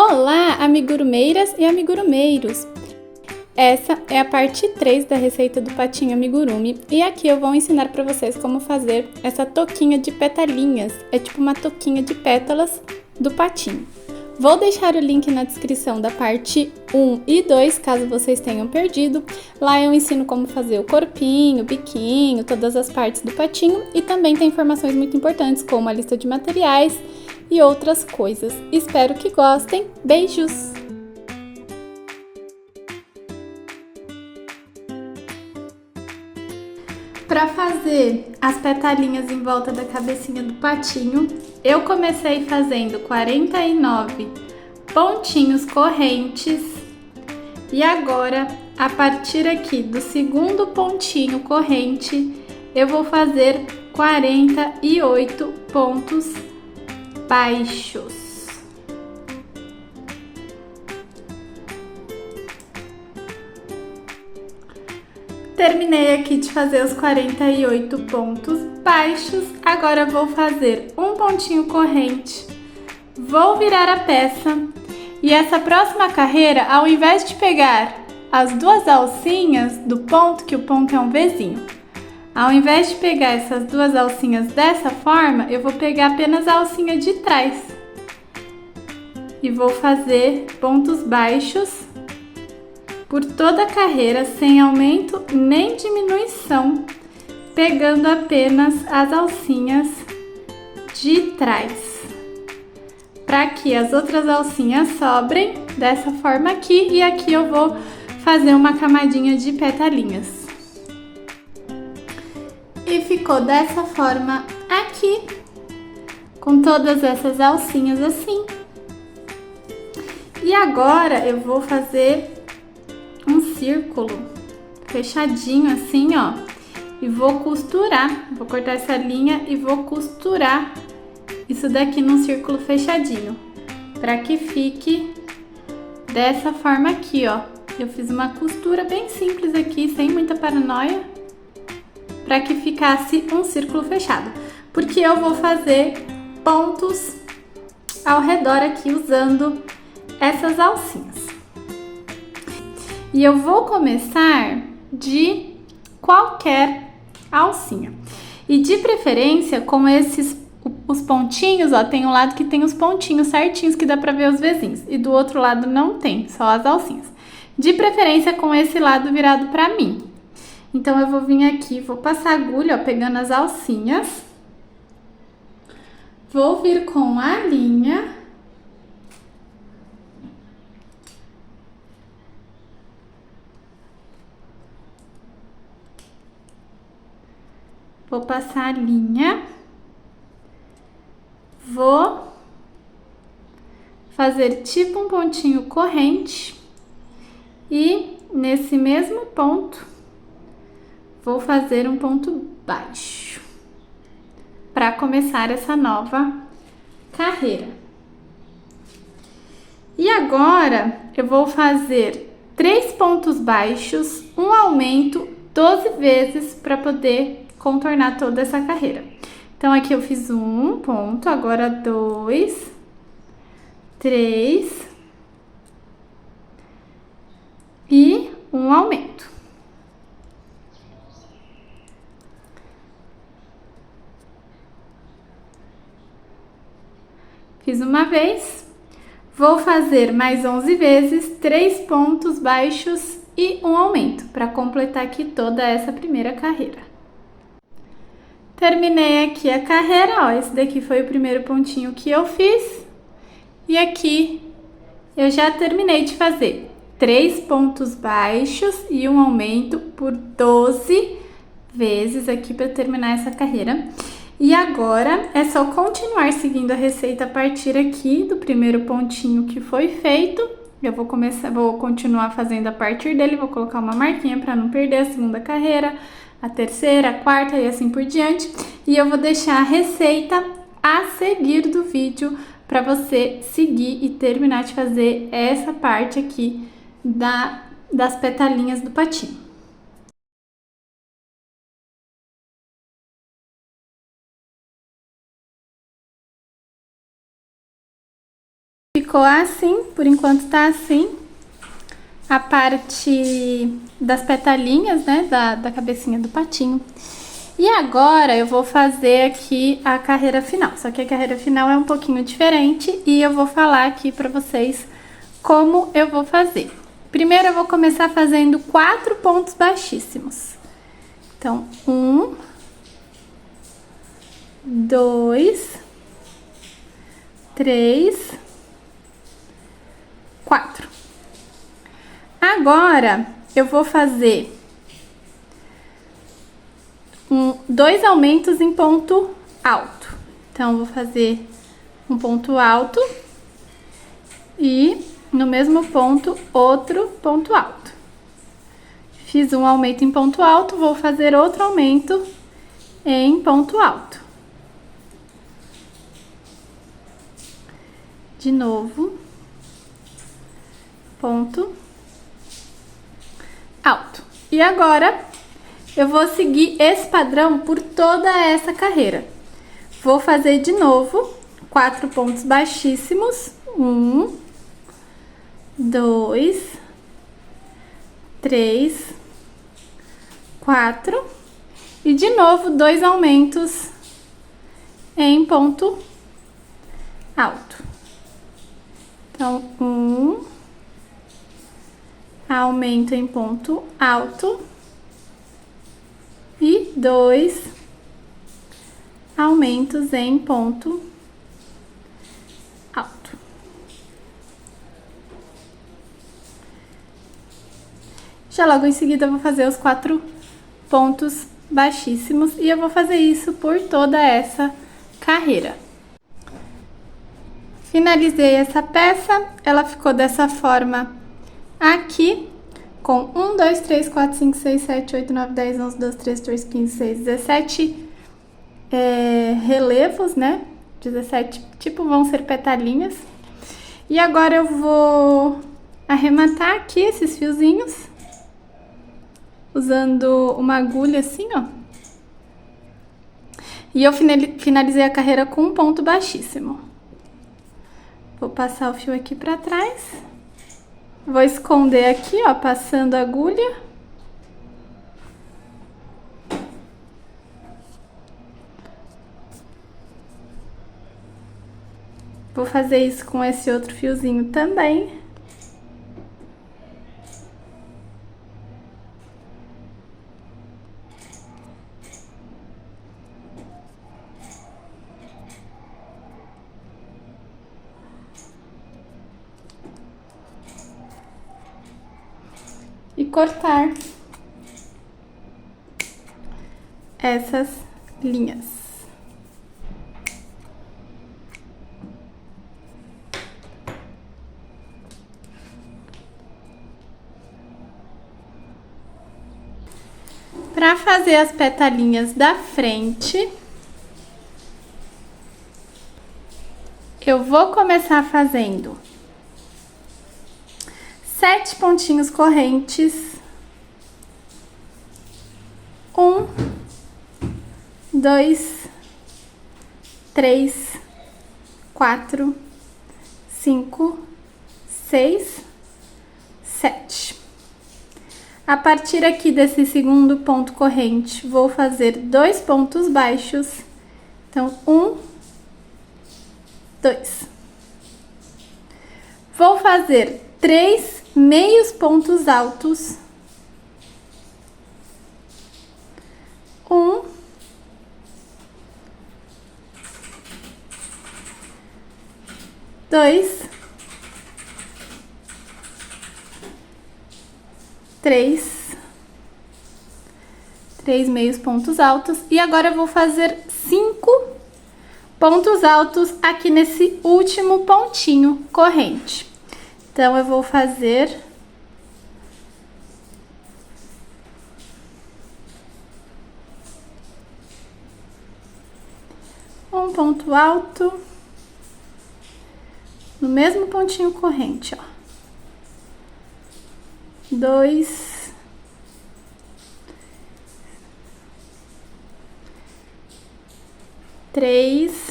Olá, amigurumeiras e amigurumeiros! Essa é a parte 3 da receita do patinho amigurumi e aqui eu vou ensinar para vocês como fazer essa touquinha de petalinhas. É tipo uma touquinha de pétalas do patinho. Vou deixar o link na descrição da parte 1 e 2, caso vocês tenham perdido. Lá eu ensino como fazer o corpinho, o biquinho, todas as partes do patinho e também tem informações muito importantes como a lista de materiais e outras coisas. Espero que gostem. Beijos! Para fazer as petalinhas em volta da cabecinha do patinho, eu comecei fazendo 49 pontinhos correntes e agora, a partir aqui do segundo pontinho corrente, eu vou fazer 48 pontos baixos. Terminei aqui de fazer os 48 pontos baixos, agora vou fazer um pontinho corrente, vou virar a peça e essa próxima carreira, ao invés de pegar as duas alcinhas do ponto, que o ponto é um Vzinho, ao invés de pegar essas duas alcinhas dessa forma, eu vou pegar apenas a alcinha de trás e vou fazer pontos baixos por toda a carreira, sem aumento nem diminuição, pegando apenas as alcinhas de trás, para que as outras alcinhas sobrem dessa forma aqui, e aqui eu vou fazer uma camadinha de petalinhas. E ficou dessa forma aqui, com todas essas alcinhas assim. E agora eu vou fazer um círculo fechadinho assim, ó, e vou costurar, vou cortar essa linha e vou costurar isso daqui num círculo fechadinho, para que fique dessa forma aqui, ó. Eu fiz uma costura bem simples aqui, sem muita paranoia, para que ficasse um círculo fechado, porque eu vou fazer pontos ao redor aqui usando essas alcinhas. E eu vou começar de qualquer alcinha. E de preferência com os pontinhos, ó, tem um lado que tem os pontinhos certinhos que dá pra ver os Vzinhos. E do outro lado não tem, só as alcinhas. De preferência com esse lado virado pra mim. Então eu vou vir aqui, vou passar a agulha, ó, pegando as alcinhas. Vou vir com a linha. Vou passar a linha, vou fazer tipo um pontinho corrente e nesse mesmo ponto vou fazer um ponto baixo para começar essa nova carreira. E agora eu vou fazer 3 pontos baixos, um aumento 12 vezes para poder contornar toda essa carreira. Então aqui eu fiz um ponto, agora 2, 3 e um aumento. Fiz uma vez, vou fazer mais 11 vezes, 3 pontos baixos e um aumento, para completar aqui toda essa primeira carreira. Terminei aqui a carreira, ó, esse daqui foi o primeiro pontinho que eu fiz. E aqui eu já terminei de fazer 3 pontos baixos e um aumento por 12 vezes aqui para terminar essa carreira. E agora é só continuar seguindo a receita a partir aqui do primeiro pontinho que foi feito. Eu vou continuar fazendo a partir dele, vou colocar uma marquinha para não perder a segunda carreira, a terceira, a quarta e assim por diante. E eu vou deixar a receita a seguir do vídeo para você seguir e terminar de fazer essa parte aqui das petalinhas do patinho. ficou assim, por enquanto tá assim. A parte das petalinhas, né, da cabecinha do patinho. E agora eu vou fazer aqui a carreira final. Só que a carreira final é um pouquinho diferente e eu vou falar aqui pra vocês como eu vou fazer. Primeiro eu vou começar fazendo 4 pontos baixíssimos. Então, 1, 2, 3, 4. Agora, eu vou fazer 2 aumentos em ponto alto. Então, vou fazer um ponto alto e no mesmo ponto, outro ponto alto. Fiz um aumento em ponto alto, vou fazer outro aumento em ponto alto. De novo, ponto alto. E agora, eu vou seguir esse padrão por toda essa carreira. Vou fazer de novo 4 pontos baixíssimos. 1, 2, 3, 4. E de novo, 2 aumentos em ponto alto. Então, 1, aumento em ponto alto e 2 aumentos em ponto alto. Já logo em seguida eu vou fazer os 4 pontos baixíssimos e eu vou fazer isso por toda essa carreira. Finalizei essa peça, ela ficou dessa forma aqui, com 1, 2, 3, 4, 5, 6, 7, 8, 9, 10, 11, 12, 13, 14, 15, 16, 17 relevos, né? 17, tipo, vão ser petalinhas. E agora eu vou arrematar aqui esses fiozinhos, usando uma agulha assim, ó. E eu finalizei a carreira com um ponto baixíssimo. Vou passar o fio aqui pra trás. Vou esconder aqui, ó, passando a agulha. Vou fazer isso com esse outro fiozinho também. E cortar essas linhas. Para fazer as petalinhas da frente, eu vou começar fazendo 7 pontinhos correntes. 1, 2, 3, 4, 5, 6, 7. A partir aqui desse segundo ponto corrente, vou fazer 2 pontos baixos. Então, 1, 2. Vou fazer 3 meios pontos altos. 1, 2, 3 meios pontos altos. E agora eu vou fazer 5 pontos altos aqui nesse último pontinho corrente. Então, eu vou fazer um ponto alto no mesmo pontinho corrente, ó. 2, 3,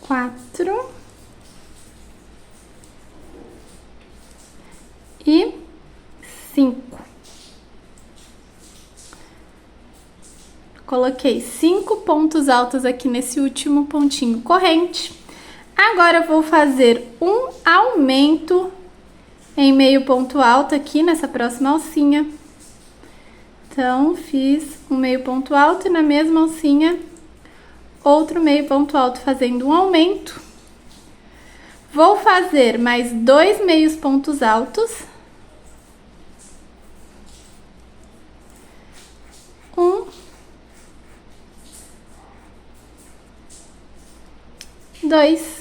4 e 5. Coloquei 5 pontos altos aqui nesse último pontinho corrente. Agora eu vou fazer um aumento em meio ponto alto aqui nessa próxima alcinha. Então, fiz um meio ponto alto e na mesma alcinha, outro meio ponto alto fazendo um aumento. Vou fazer mais 2 meios pontos altos. 1, 2.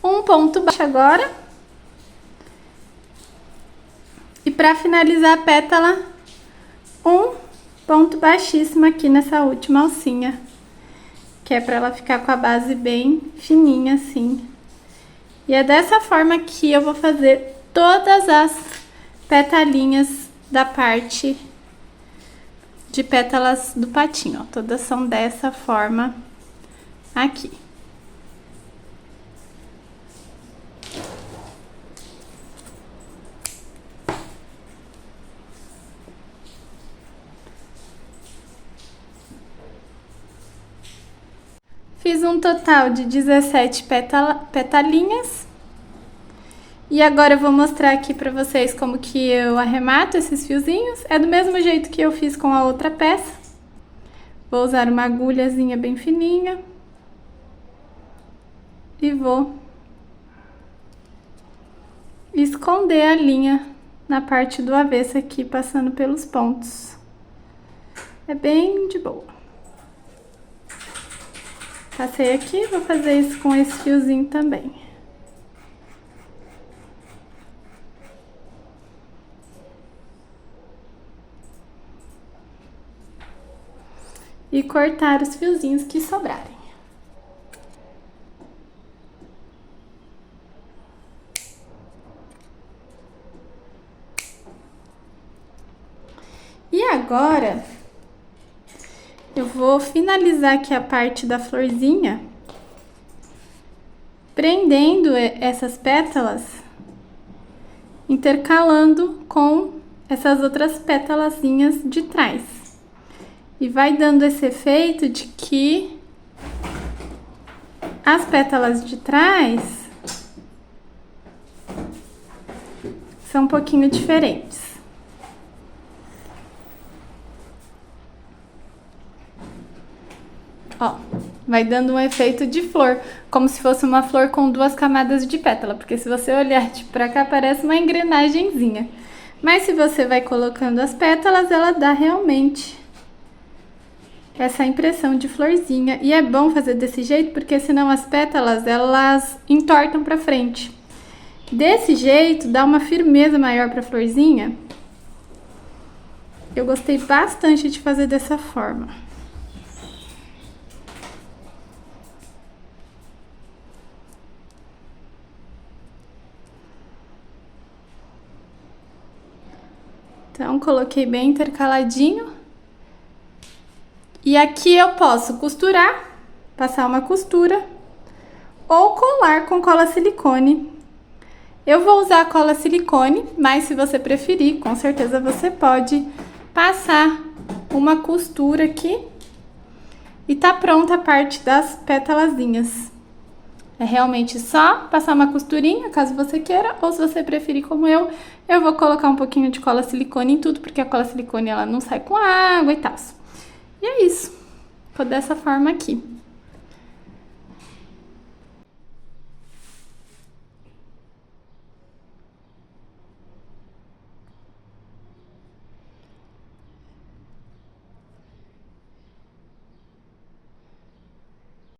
Um ponto baixo agora. E para finalizar a pétala, um ponto baixíssimo aqui nessa última alcinha, que é para ela ficar com a base bem fininha assim. E é dessa forma que eu vou fazer todas as petalinhas da parte de pétalas do patinho, ó. Todas são dessa forma aqui. Fiz um total de 17 petalinhas. E agora eu vou mostrar aqui pra vocês como que eu arremato esses fiozinhos. É do mesmo jeito que eu fiz com a outra peça. Vou usar uma agulhazinha bem fininha. E vou esconder a linha na parte do avesso aqui, passando pelos pontos. É bem de boa. Passei aqui, vou fazer isso com esse fiozinho também. E cortar os fiozinhos que sobrarem. E agora, eu vou finalizar aqui a parte da florzinha, prendendo essas pétalas, intercalando com essas outras pétalazinhas de trás. E vai dando esse efeito de que as pétalas de trás são um pouquinho diferentes. Ó, vai dando um efeito de flor, como se fosse uma flor com 2 camadas de pétala, porque se você olhar de pra cá, parece uma engrenagemzinha. Mas se você vai colocando as pétalas, ela dá realmente essa impressão de florzinha. E é bom fazer desse jeito, porque senão as pétalas, elas entortam pra frente. Desse jeito, dá uma firmeza maior pra florzinha. Eu gostei bastante de fazer dessa forma. Então, coloquei bem intercaladinho. E aqui eu posso costurar, passar uma costura, ou colar com cola silicone. Eu vou usar a cola silicone, mas se você preferir, com certeza você pode passar uma costura aqui. E tá pronta a parte das pétalazinhas. É realmente só passar uma costurinha, caso você queira, ou se você preferir como eu vou colocar um pouquinho de cola silicone em tudo, porque a cola silicone ela não sai com água e tal. E é isso. Ficou dessa forma aqui.